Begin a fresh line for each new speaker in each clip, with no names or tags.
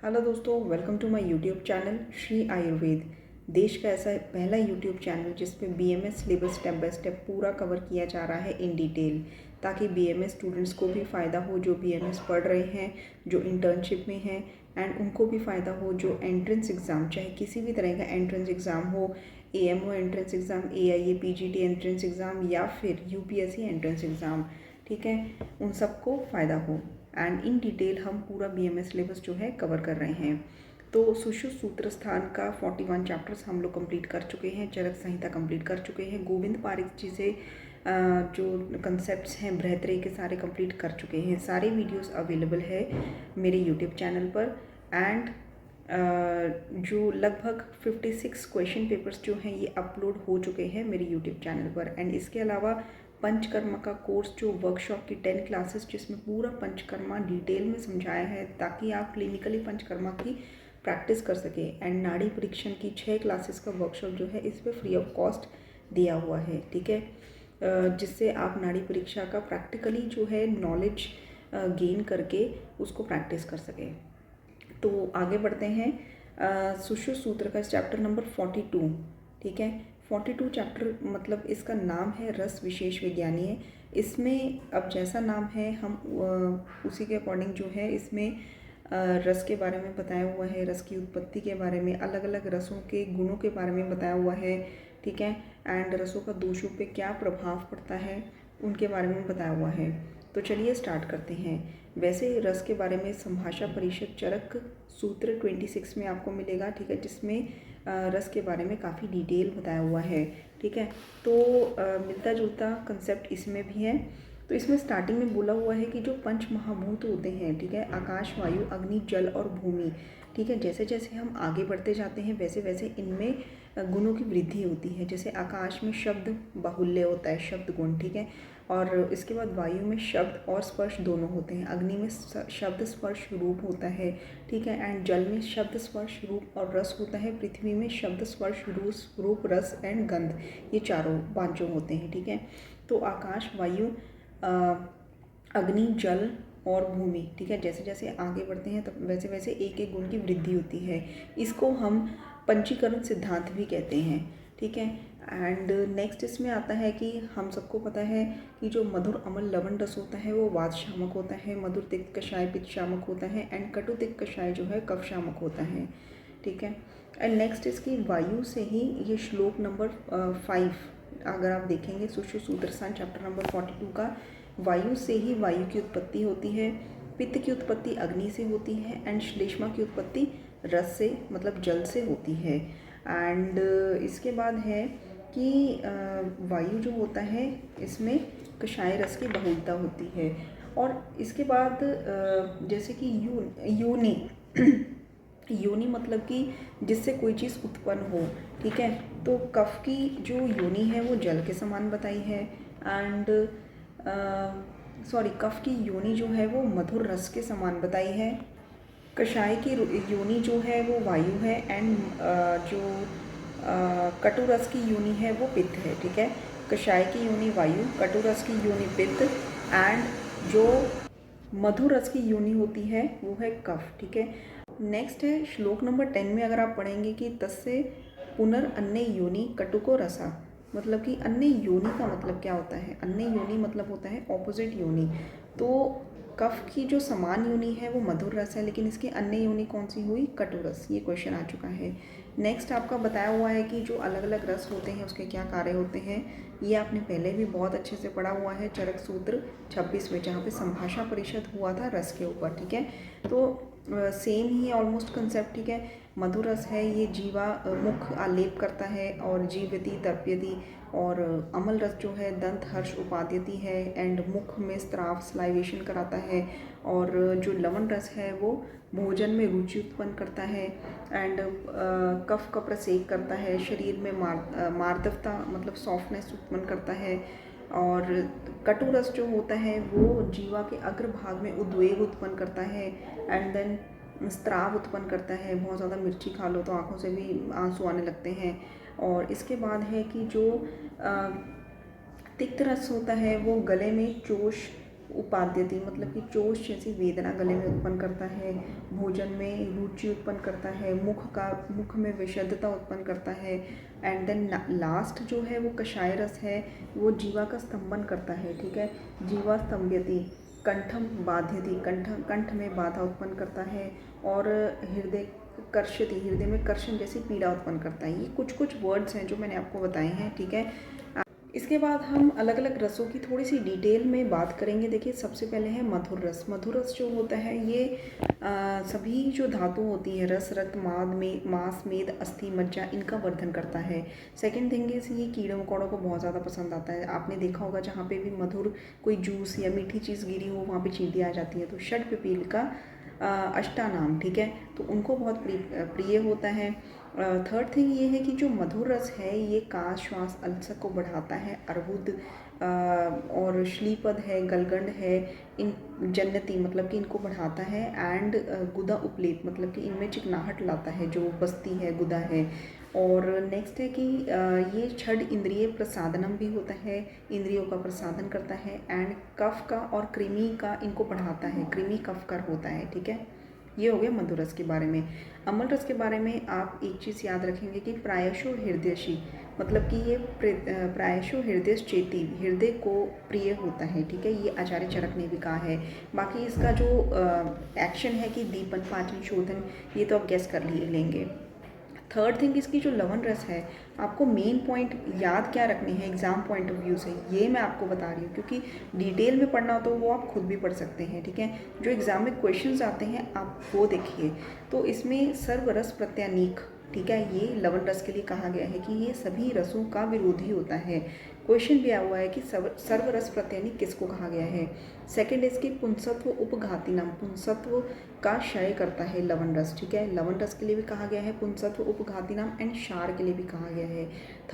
Hello दोस्तों, welcome to my YouTube channel Shri Ayurveda. देश का ऐसा पहला यूट्यूब चैनल जिस पे BMS syllabus step by step पूरा कवर किया जा रहा है इन डिटेल, ताकि बीएमएस स्टूडेंट्स को भी फ़ायदा हो जो बीएमएस पढ़ रहे हैं, जो इंटर्नशिप में हैं, एंड उनको भी फ़ायदा हो जो एंट्रेंस एग्ज़ाम, चाहे किसी भी तरह का एंट्रेंस एग्ज़ाम हो, AMO entrance exam, AIA PGT entrance exam या फिर यूपीएससी एंट्रेंस एग्ज़ाम, ठीक है, उन सबको फ़ायदा हो। एंड इन डिटेल हम पूरा बीएमएस सिलेबस जो है कवर कर रहे हैं। तो सुषु सूत्र स्थान का 41 चैप्टर्स हम लोग कंप्लीट कर चुके हैं, चरक संहिता कंप्लीट कर चुके हैं, गोविंद पारिक जी से जो कंसेप्ट्स हैं बृहत्रेय के सारे कंप्लीट कर चुके हैं। सारे वीडियोस अवेलेबल है मेरे यूट्यूब चैनल पर। एंड जो लगभग 56 क्वेश्चन पेपर्स जो हैं ये अपलोड हो चुके हैं मेरे यूट्यूब चैनल पर। एंड इसके अलावा पंचकर्मा का कोर्स जो वर्कशॉप की 10 क्लासेस जिसमें पूरा पंचकर्मा डिटेल में समझाया है, ताकि आप क्लिनिकली पंचकर्मा की प्रैक्टिस कर सकें। एंड नाड़ी परीक्षण की 6 क्लासेस का वर्कशॉप जो है इस पर फ्री ऑफ कॉस्ट दिया हुआ है, ठीक है, जिससे आप नाड़ी परीक्षा का प्रैक्टिकली जो है नॉलेज गेन करके उसको प्रैक्टिस कर सकें। तो आगे बढ़ते हैं। सुषु सूत्र का चैप्टर नंबर 42, ठीक है। 42 चैप्टर मतलब इसका नाम है रस विशेष विज्ञानी है। इसमें अब जैसा नाम है हम उसी के अकॉर्डिंग जो है इसमें रस के बारे में बताया हुआ है, रस की उत्पत्ति के बारे में, अलग अलग रसों के गुणों के बारे में बताया हुआ है, ठीक है। एंड रसों का दोषों पे क्या प्रभाव पड़ता है उनके बारे में बताया हुआ है। तो चलिए स्टार्ट करते हैं। वैसे रस के बारे में संभाषा परिषद चरक सूत्र 26 में आपको मिलेगा, ठीक है, जिसमें रस के बारे में काफ़ी डिटेल बताया हुआ है, ठीक है। तो मिलता जुलता कंसेप्ट इसमें भी है। तो इसमें स्टार्टिंग में बोला हुआ है कि जो पंच महाभूत होते हैं, ठीक है, आकाश, वायु, अग्नि, जल और भूमि, ठीक है, जैसे जैसे हम आगे बढ़ते जाते हैं वैसे वैसे इनमें गुणों की वृद्धि होती है। जैसे आकाश में शब्द बाहुल्य होता है, शब्द गुण, ठीक है, और इसके बाद वायु में शब्द और स्पर्श दोनों होते हैं, अग्नि में शब्द स्पर्श रूप होता है, ठीक है, एंड जल में शब्द स्पर्श रूप और रस होता है, पृथ्वी में शब्द स्पर्श रूप रस एंड गंध, ये चारों पांचों होते हैं, ठीक है। तो आकाश, वायु, अग्नि, जल और भूमि, ठीक है, जैसे जैसे आगे बढ़ते हैं तब वैसे वैसे एक एक गुण की वृद्धि होती है। इसको हम पंचीकरण सिद्धांत भी कहते हैं, ठीक है। एंड नेक्स्ट इसमें आता है कि हम सबको पता है कि जो मधुर अमल लवण रस होता है वो वात शामक होता है, मधुर तिक्त कषाय पित्त शामक होता है, एंड कटु तिक्त कषाय जो है कफ शामक होता है, ठीक है। एंड नेक्स्ट इसकी वायु से ही ये श्लोक नंबर 5 अगर आप देखेंगे सुषु सूत्रस्थान चैप्टर नंबर 42 का, वायु से ही वायु की उत्पत्ति होती है, पित्त की उत्पत्ति अग्नि से होती है, एंड श्लेष्मा की उत्पत्ति रस से मतलब जल से होती है। एंड इसके बाद है कि वायु जो होता है इसमें कषाय रस की बहुलता होती है। और इसके बाद जैसे कि योनि योनि मतलब कि जिससे कोई चीज़ उत्पन्न हो, ठीक है, तो कफ की जो योनि है वो जल के समान बताई है। एंड कफ की योनि जो है वो मधुर रस के समान बताई है। कषाय की योनि जो है वो वायु है, एंड जो कटु रस की योनि है वो पित्त है, ठीक है। कषाय की योनि वायु, कटु रस की योनि पित्त, एंड जो मधुर रस की योनि होती है वो है कफ, ठीक है। नेक्स्ट है श्लोक नंबर 10 में अगर आप पढ़ेंगे कि तस्य पुनर्अन्य योनि कटुको रसा, मतलब कि अन्य योनि का मतलब क्या होता है, अन्य योनि मतलब होता है ऑपोजिट योनि। तो कफ की जो समान योनि है वो मधुर रस है, लेकिन इसकी अन्य योनि कौन सी हुई, कटु रस, ये क्वेश्चन आ चुका है। नेक्स्ट आपका बताया हुआ है कि जो अलग अलग रस होते हैं उसके क्या कार्य होते हैं, ये आपने पहले भी बहुत अच्छे से पढ़ा हुआ है चरक सूत्र 26 में, जहाँ पे संभाषा परिषद हुआ था रस के ऊपर, ठीक है। तो सेम ही ऑलमोस्ट कंसेप्ट, ठीक है। मधुर रस है ये जीवा मुख आलेप करता है और जीवति तर्प्यति, और अमल रस जो है दंत हर्ष उपाद्यति है, एंड मुख में स्त्राव स्लाइवेशन कराता है, और जो लवण रस है वो भोजन में रुचि उत्पन्न करता है, एंड कफ का प्रसेक करता है, शरीर में मार्दवता मतलब सॉफ्टनेस उत्पन्न करता है, और कटु रस जो होता है वो जीवा के अग्रभाग में उद्वेग उत्पन्न करता है, एंड देन स्त्राव उत्पन्न करता है, बहुत ज़्यादा मिर्ची खा लो तो आँखों से भी आंसू आने लगते हैं। और इसके बाद है कि जो तिक्त रस होता है वो गले में चोष उपाद्यति मतलब कि चोट जैसी वेदना गले में उत्पन्न करता है, भोजन में रुचि उत्पन्न करता है, मुख में विशुद्धता उत्पन्न करता है। एंड देन लास्ट जो है वो कषाय रस है, वो जीवा का स्तंभन करता है, ठीक है। जीवा स्तंभयति, कंठम बाध्यति, कंठ में बाधा उत्पन्न करता है, और हृदय कर्षति, हृदय में कर्षण जैसी पीड़ा उत्पन्न करता है। ये कुछ कुछ वर्ड्स हैं जो मैंने आपको बताए हैं, ठीक है। इसके बाद हम अलग अलग रसों की थोड़ी सी डिटेल में बात करेंगे। देखिए, सबसे पहले है मधुर रस। मधुर रस जो होता है ये सभी जो धातु होती है, रस, रक्त, मांस, मेद, अस्थि, मज्जा, इनका वर्धन करता है। सेकंड थिंग इज ये कीड़े मकोड़ों को बहुत ज़्यादा पसंद आता है। आपने देखा होगा जहाँ पे भी मधुर कोई जूस या मीठी चीज़ गिरी हो वहाँ पे चींटियाँ आ जाती है। तो षड पिपील का अष्टानाम, ठीक है, तो उनको बहुत प्रिय होता है। थर्ड थिंग ये है कि जो मधुर रस है ये काश, श्वास, अल्सर को बढ़ाता है। अर्बुद और श्लीपद है, गलगंड है, इन जन्नति मतलब कि इनको बढ़ाता है। एंड गुदा उपलेप मतलब कि इनमें चिकनाहट लाता है, जो बस्ती है, गुदा है। और नेक्स्ट है कि ये छड इंद्रिय प्रसादनम भी होता है, इंद्रियों का प्रसादन करता है। एंड कफ का और कृमि का इनको बढ़ाता है, कृमि कफकर होता है, ठीक है। ये हो गया मधुर रस के बारे में। अम्ल रस के बारे में आप एक चीज़ याद रखेंगे कि प्रायशो हृदयशी मतलब कि ये प्रायशो हृदय चेती, हृदय को प्रिय होता है, ठीक है। ये आचार्य चरक ने भी कहा है। बाकी इसका जो एक्शन है कि दीपन, पाचन, शोधन, ये तो आप गैस कर लेंगे। थर्ड थिंग इसकी जो लवण रस है, आपको मेन पॉइंट याद क्या रखने हैं एग्जाम पॉइंट ऑफ व्यू से, ये मैं आपको बता रही हूँ, क्योंकि डिटेल में पढ़ना हो तो वो आप खुद भी पढ़ सकते हैं, ठीक है। जो एग्जाम में क्वेश्चंस आते हैं आप वो देखिए। तो इसमें सर्वरस प्रत्यानीक, ठीक है, ये लवण रस के लिए कहा गया है कि ये सभी रसों का विरोधी होता है। क्वेश्चन भी आया हुआ है कि सर्वरस प्रत्यानीक किसको कहा गया है। सेकंड इसकी पुंसत्व उपघाती नाम, पुंसत्व का क्षय करता है लवण रस, ठीक है। लवण रस के लिए भी कहा गया है पुंसत्व उपघाती नाम, एंड क्षार के लिए भी कहा गया है।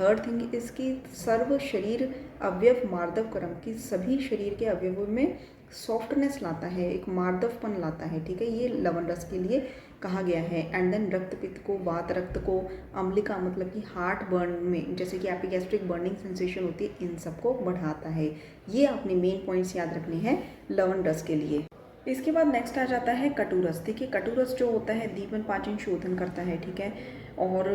थर्ड थिंग इसकी सर्व शरीर अवयव मार्दव कर्म, की सभी शरीर के अवयवों में सॉफ्टनेस लाता है, एक मार्दवपन लाता है, ठीक है, ये लवण रस के लिए कहा गया है। एंड देन रक्त पित्त को, वात रक्त को, अम्लिका मतलब कि हार्ट बर्न में जैसे कि एपिगैस्ट्रिक बर्निंग सेंसेशन होती है, इन सबको बढ़ाता है। ये आपने मेन पॉइंट्स याद रखने हैं लवण रस के लिए। इसके बाद नेक्स्ट आ जाता है कटुरस। देखिए, कटुरस जो होता है दीपन, पाचन, शोधन करता है, ठीक है, और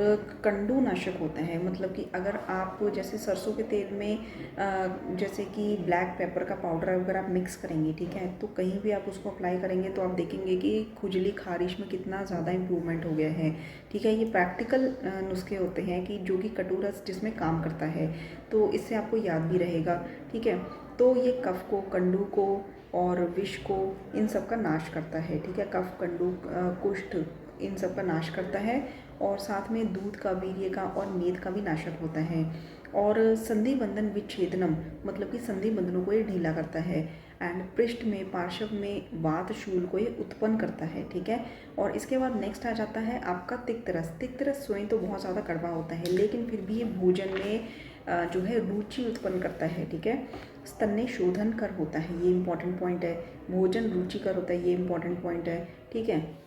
कंडुनाशक होता है। मतलब कि अगर आप जैसे सरसों के तेल में जैसे कि ब्लैक पेपर का पाउडर अगर आप मिक्स करेंगे, ठीक है, तो कहीं भी आप उसको अप्लाई करेंगे तो आप देखेंगे कि खुजली, खारिश में कितना ज़्यादा इम्प्रूवमेंट हो गया है, ठीक है। ये प्रैक्टिकल नुस्खे होते हैं कि जो कि कटुरस जिसमें काम करता है, तो इससे आपको याद भी रहेगा, ठीक है। तो ये कफ को, कंडू को और विष को, इन सब का नाश करता है, ठीक है। कफ, कंडू, कुष्ठ, इन सब का नाश करता है। और साथ में दूध का, वीर्य का और मेद का भी नाशक होता है। और संधि बंधन विच्छेदनम मतलब कि संधि बंधनों को ये ढीला करता है। एंड पृष्ठ में, पार्श्व में वात शूल को ये उत्पन्न करता है, ठीक है। और इसके बाद नेक्स्ट आ जाता है आपका तिक्त रस। तिक्त रस स्वयं तो बहुत ज़्यादा कड़वा होता है, लेकिन फिर भी ये भोजन में जो है रुचि उत्पन्न करता है, ठीक है। स्तन्य शोधन कर होता है, ये इंपॉर्टेंट पॉइंट है। भोजन रुचिकर होता है, ये इंपॉर्टेंट पॉइंट है, ठीक है।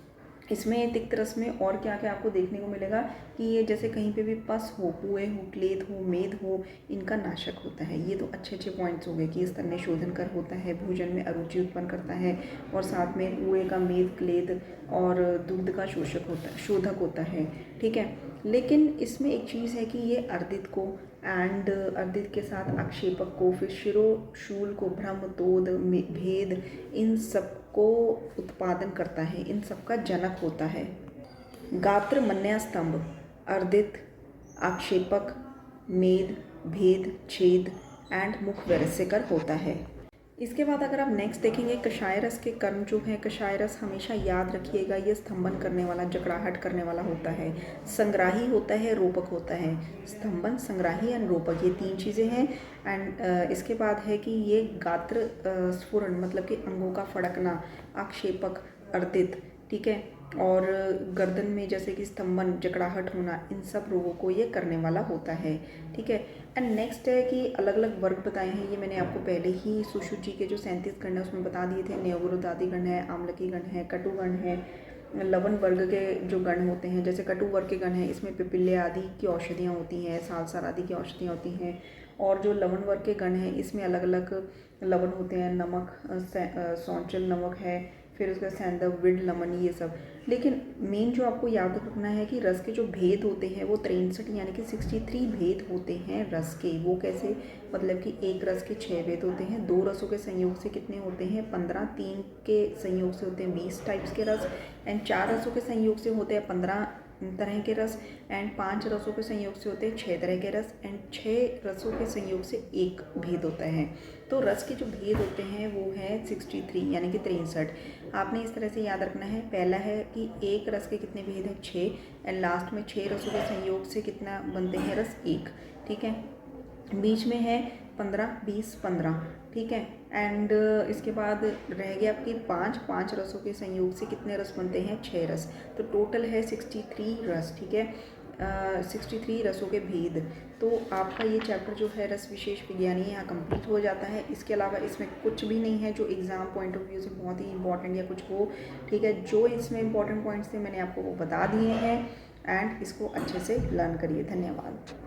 इसमें तिक्त रस में और क्या क्या आपको देखने को मिलेगा कि ये जैसे कहीं पे भी पस हो, पुए हो, क्लेद हो, मेद हो, इनका नाशक होता है। ये तो अच्छे अच्छे पॉइंट्स हो गए कि स्तन्य शोधन कर होता है, भोजन में अरुचि उत्पन्न करता है, और साथ में पुए का, मेद, क्लेद और दूध का शोधक होता है, ठीक है। लेकिन इसमें एक चीज़ है कि ये अर्दित को एंड अर्दित के साथ आक्षेपक को, फिर शिरो शूल को, ब्रह्म, तोद, भेद, इन सब को उत्पादन करता है, इन सब का जनक होता है। गात्र, मन्या, स्तंभ, अर्दित, आक्षेपक, मेद, भेद, छेद एंड मुख वैरस्यकर होता है। इसके बाद अगर आप नेक्स्ट देखेंगे कषाय रस के कर्म जो है, कषाय रस हमेशा याद रखिएगा ये स्तंभन करने वाला, जकड़ाहट करने वाला होता है, संग्राही होता है, रोपक होता है। स्तंभन, संग्राही एंड रोपक, ये तीन चीज़ें हैं। एंड इसके बाद है कि ये गात्र स्फुरण मतलब कि अंगों का फड़कना, आक्षेपक, अर्दित, ठीक है, और गर्दन में जैसे कि स्तंभन, जकड़ाहट होना, इन सब रोगों को ये करने वाला होता है, ठीक है। एंड नेक्स्ट है कि अलग अलग वर्ग बताए हैं, ये मैंने आपको पहले ही सुश्रुत जी के जो 37 गण है उसमें बता दिए थे। न्यवरोधादि गण है, आम्लकी गण है, कटु गण है। लवण वर्ग के जो गण होते हैं, जैसे कटु वर्ग के गण हैं, इसमें पिपील्य आदि की औषधियाँ होती हैं, सालसार आदि की औषधियाँ होती हैं। और जो लवण वर्ग के गण हैं इसमें अलग अलग लवण होते हैं, नमक, सौंचल नमक है, फिर उसका सेंधव, विड, लमन, ये सब। लेकिन मेन जो आपको याद रखना है कि रस के जो भेद होते हैं वो 63 यानी कि 63 भेद होते हैं रस के। वो कैसे, मतलब कि एक रस के 6 भेद होते हैं, 2 रसों के संयोग से कितने होते हैं 15, 3 के संयोग से होते हैं 20 टाइप्स के रस, एंड 4 रसों के संयोग से होते हैं 15 तरह के रस, एंड 5 रसों के संयोग से होते हैं 6 तरह के रस, एंड 6 रसों के संयोग से एक भेद होता है। तो रस के जो भेद होते हैं वो है 63 यानी कि 63। आपने इस तरह से याद रखना है। पहला है कि एक रस के कितने भेद हैं 6, एंड लास्ट में 6 रसों के संयोग से कितना बनते हैं रस 1, ठीक है। बीच में है 15, 20, 15, ठीक है। एंड इसके बाद रह गया आपकी 5 रसों के संयोग से कितने रस बनते हैं 6 रस। तो टोटल है 63 रस, ठीक है। 63 रसों के भेद। तो आपका ये चैप्टर जो है रस विशेष विज्ञानी यहाँ कंप्लीट हो जाता है। इसके अलावा इसमें कुछ भी नहीं है जो एग्ज़ाम पॉइंट ऑफ व्यू से बहुत ही इंपॉर्टेंट या कुछ हो, ठीक है। जो इसमें इंपॉर्टेंट पॉइंट्स थे मैंने आपको वो बता दिए हैं, एंड इसको अच्छे से लर्न करिए। धन्यवाद।